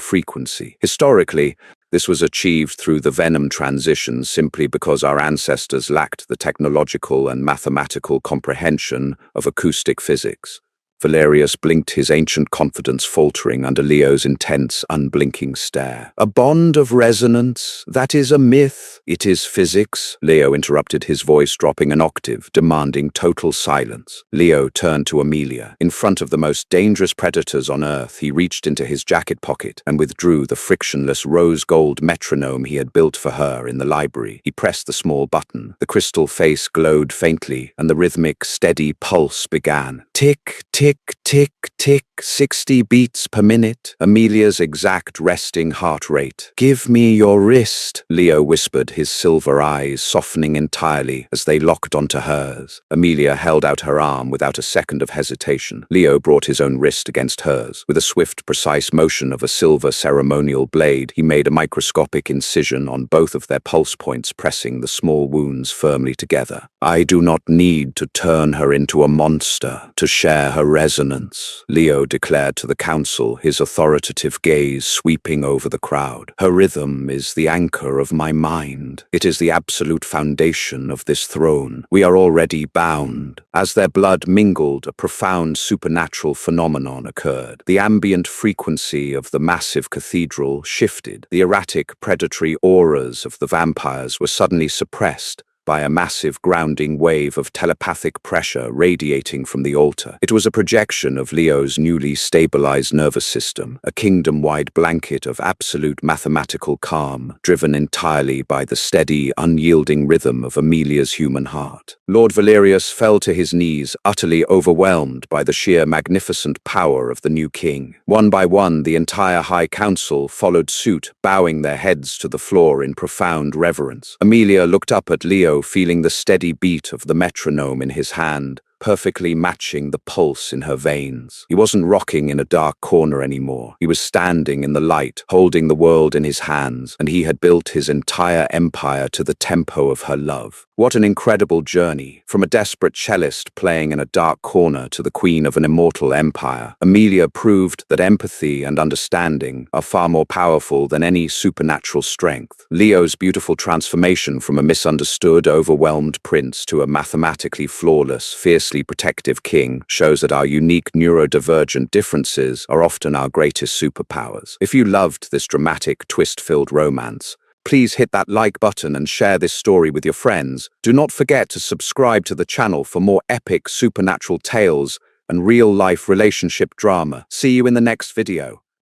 frequency. Historically, this was achieved through the venom transition simply because our ancestors lacked the technological and mathematical comprehension of acoustic physics. Valerius blinked, his ancient confidence faltering under Leo's intense, unblinking stare. A bond of resonance? That is a myth. It is physics, Leo interrupted, his voice dropping an octave, demanding total silence. Leo turned to Amelia. In front of the most dangerous predators on Earth, he reached into his jacket pocket and withdrew the frictionless rose-gold metronome he had built for her in the library. He pressed the small button. The crystal face glowed faintly, and the rhythmic, steady pulse began. Tick, tick, tick, tick, 60 beats per minute, Amelia's exact resting heart rate. Give me your wrist, Leo whispered, his silver eyes softening entirely as they locked onto hers. Amelia held out her arm without a second of hesitation. Leo brought his own wrist against hers. With a swift, precise motion of a silver ceremonial blade, he made a microscopic incision on both of their pulse points, pressing the small wounds firmly together. I do not need to turn her into a monster to share her resonance, Leo declared to the council, his authoritative gaze sweeping over the crowd. Her rhythm is the anchor of my mind. It is the absolute foundation of this throne. We are already bound. As their blood mingled, a profound supernatural phenomenon occurred. The ambient frequency of the massive cathedral shifted. The erratic, predatory auras of the vampires were suddenly suppressed by a massive grounding wave of telepathic pressure radiating from the altar. It was a projection of Leo's newly stabilized nervous system, a kingdom-wide blanket of absolute mathematical calm, driven entirely by the steady, unyielding rhythm of Amelia's human heart. Lord Valerius fell to his knees, utterly overwhelmed by the sheer magnificent power of the new king. One by one, the entire High Council followed suit, bowing their heads to the floor in profound reverence. Amelia looked up at Leo, feeling the steady beat of the metronome in his hand, perfectly matching the pulse in her veins. He wasn't rocking in a dark corner anymore. He was standing in the light, holding the world in his hands, and he had built his entire empire to the tempo of her love. What an incredible journey, from a desperate cellist playing in a dark corner to the queen of an immortal empire. Amelia proved that empathy and understanding are far more powerful than any supernatural strength. Leo's beautiful transformation from a misunderstood, overwhelmed prince to a mathematically flawless, fiercely protective king shows that our unique neurodivergent differences are often our greatest superpowers. If you loved this dramatic, twist-filled romance, please hit that like button and share this story with your friends. Do not forget to subscribe to the channel for more epic supernatural tales and real-life relationship drama. See you in the next video.